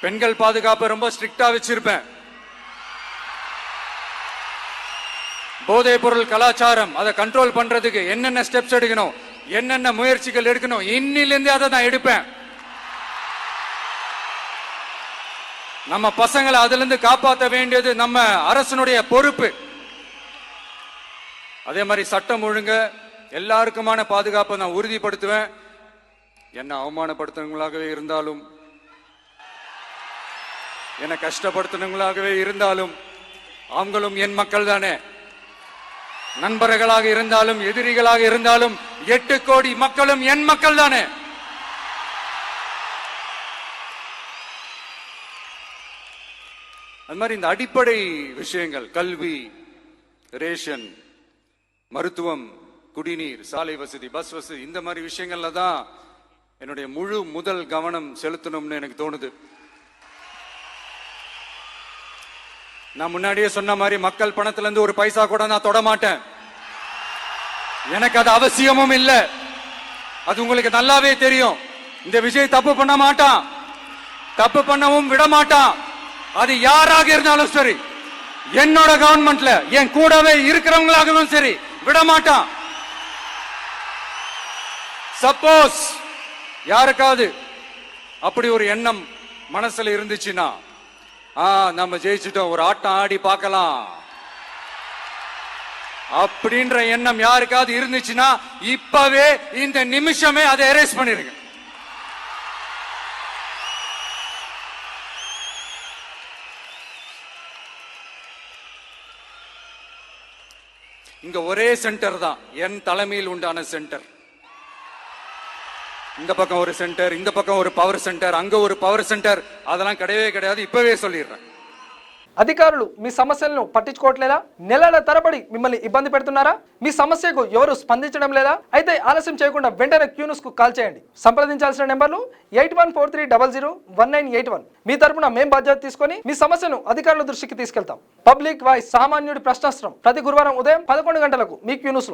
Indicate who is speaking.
Speaker 1: பெண்கள் பாதுகாப்பை ரொம்ப ஸ்ட்ரிக்டா வச்சிருப்பேன். போதைப் பொருள் கலாச்சாரம் அதை கண்ட்ரோல் பண்றதுக்கு என்னென்ன ஸ்டெப்ஸ் எடுக்கணும், என்னென்ன முயற்சிகள் எடுக்கணும், இன்னிலிருந்து அதை நான் எடுப்பேன். நம்ம பசங்களை அதுல இருந்து காப்பாற்ற வேண்டியது நம்ம அரசனுடைய பொறுப்பு. அதே மாதிரி சட்டம் ஒழுங்கு எல்லாருக்குமான பாதுகாப்பை நான் உறுதிப்படுத்துவேன். என்ன அவமானப்படுத்துறவங்களாகவே இருந்தாலும், என்ன கஷ்டப்படுத்துறவங்களாகவே இருந்தாலும், அவங்களும் என் மக்கள் தானே. நண்பர்களாக இருந்தாலும் எதிரிகளாக இருந்தாலும் 8 கோடி மக்களும் என் மக்கள் தானே. அது மாதிரி இந்த அடிப்படை விஷயங்கள், கல்வி, ரேஷன், மருத்துவம், குடிநீர், சாலை வசதி, பஸ் வசதி, இந்த மாதிரி விஷயங்கள்ல தான் என்னுடைய முதல் கவனம் செலுத்தணும்னு எனக்கு தோணுது. நான் முன்னாடியே சொன்ன மாதிரி மக்கள் பணத்துல இருந்து ஒரு பைசா கூட நான் தொட மாட்டேன். எனக்கு அது அவசியமும் இல்லை. அது உங்களுக்கு நல்லாவே தெரியும். இந்த விஜய் தப்பு பண்ண மாட்டான், தப்பு பண்ணவும் விட மாட்டான். அது யாராக இருந்தாலும் சரி, என்னோட கவர்மெண்ட்ல என் கூடவே இருக்கிறவங்களாகவும் சரி, விட மாட்டான். சப்போஸ் யாருக்காவது அப்படி ஒரு எண்ணம் மனசுல இருந்துச்சுன்னா, நம்ம ஜெயிச்சுட்டோம், ஒரு ஆட்டம் ஆடி பார்க்கலாம் அப்படின்ற எண்ணம் யாருக்காவது இருந்துச்சுன்னா இப்பவே இந்த நிமிஷமே அதை எரேஸ் பண்ணிருங்க. இங்க ஒரே சென்டர் தான், என் தலைமையில் உண்டான சென்டர். இந்த பக்கம் ஒரு சென்டர், இந்த பக்கம் ஒரு பவர் சென்டர், அங்க ஒரு పవర్ సెంటర్, அதெல்லாம் கிடையவே கிடையாது. இப்பவே சொல்லிடுறேன்.
Speaker 2: అధికారులు మీ సమస్యలను పట్టించుకోవట్లేదా? నెలల తరబడి మిమ్మల్ని ఇబ్బంది పెడుతున్నారా? మీ సమస్యకు ఎవరు స్పందించడం లేదా? అయితే ఆలస్యం చేయకుండా వెంటనే క్యూన్యూస్ కు కాల్ చేయండి. సంప్రదించాల్సిన నెంబర్లు 8143001981. మీ తరపున మేం బాధ్యత తీసుకొని మీ సమస్యను అధికారుల దృష్టికి తీసుకెళ్తాం. పబ్లిక్ వాయిస్, సామాన్యుడి ప్రశ్నాస్త్రం, ప్రతి గురువారం ఉదయం 11 గంటలకు మీ క్యూన్యూస్ లో.